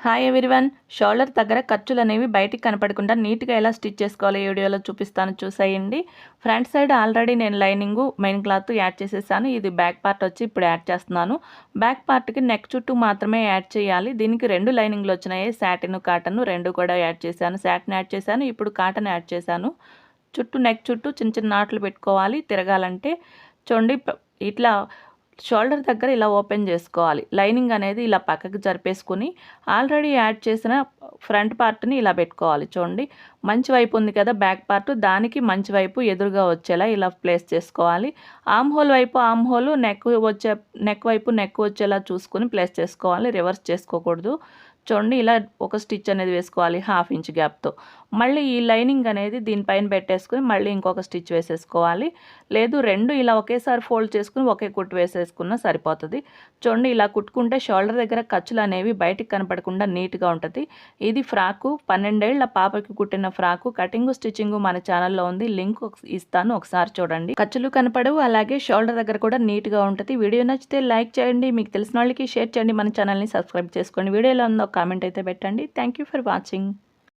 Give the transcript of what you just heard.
Hi everyone. Shoulder దగ్గర ఖర్చులు అనేవి బయటికి కనపడకుండా నీట్గా ఎలా స్టిచ్ చేసుకోవాలో ఈ వీడియోలో చూపిస్తాను, చూసేయండి. ఫ్రంట్ సైడ్ ఆల్రెడీ నేను లైనింగు మెయిన్ క్లాత్ యాడ్ చేసేసాను. ఇది బ్యాక్ పార్ట్ వచ్చి ఇప్పుడు యాడ్ చేస్తున్నాను. బ్యాక్ పార్ట్కి నెక్ చుట్టూ మాత్రమే యాడ్ చేయాలి. దీనికి 2 లైనింగ్లు వచ్చినాయి, సాటిన్ కాటన్ 2 కూడా యాడ్ చేశాను. సాటిన్ యాడ్ చేశాను, ఇప్పుడు కాటన్ యాడ్ చేశాను. నెక్ చుట్టూ చిన్న చిన్న నాట్లు పెట్టుకోవాలి తిరగాలంటే. చూడండి, ఇట్లా షోల్డర్ దగ్గర ఇలా ఓపెన్ చేసుకోవాలి. లైనింగ్ అనేది ఇలా పక్కకి జరిపేసుకుని ఆల్రెడీ యాడ్ చేసిన ఫ్రంట్ పార్ట్ని ఇలా పెట్టుకోవాలి. చూడండి, మంచి వైపు ఉంది కదా బ్యాక్ పార్ట్, దానికి మంచి వైపు ఎదురుగా వచ్చేలా ఇలా ప్లేస్ చేసుకోవాలి. ఆమ్ హోల్ వైపు ఆమ్ హోల్, నెక్ వైపు నెక్ వచ్చేలా చూసుకుని ప్లేస్ చేసుకోవాలి, రివర్స్ చేసుకోకూడదు. చూడండి, ఇలా ఒక స్టిచ్ అనేది వేసుకోవాలి 1/2 ఇంచ్ గ్యాప్తో. మళ్ళీ ఈ లైనింగ్ అనేది దీనిపైన పెట్టేసుకుని మళ్ళీ ఇంకొక స్టిచ్ వేసేసుకోవాలి. లేదు, 2 ఇలా ఒకేసారి ఫోల్డ్ చేసుకుని ఒకే కుట్టు వేసేసుకున్నా సరిపోతుంది. చూడండి, ఇలా కుట్టుకుంటే షోల్డర్ దగ్గర ఖర్చులు అనేవి బయటికి కనపడకుండా నీట్గా ఉంటుంది. ఇది ఫ్రాకు, 12 ఏళ్ల పాపకి కుట్టిన ఫ్రాకు. కటింగ్ స్టిచ్చింగ్ మన ఛానల్లో ఉంది, లింక్ ఇస్తాను, ఒకసారి చూడండి. ఖర్చులు కనపడవు, అలాగే షోల్డర్ దగ్గర కూడా నీట్గా ఉంటుంది. వీడియో నచ్చితే లైక్ చేయండి, మీకు తెలిసిన వాళ్ళకి షేర్ చేయండి, మన ఛానల్ని సబ్స్క్రైబ్ చేసుకోండి. వీడియోలో ఉన్న కామెంట్ అయితే పెట్టండి. Thank you for watching.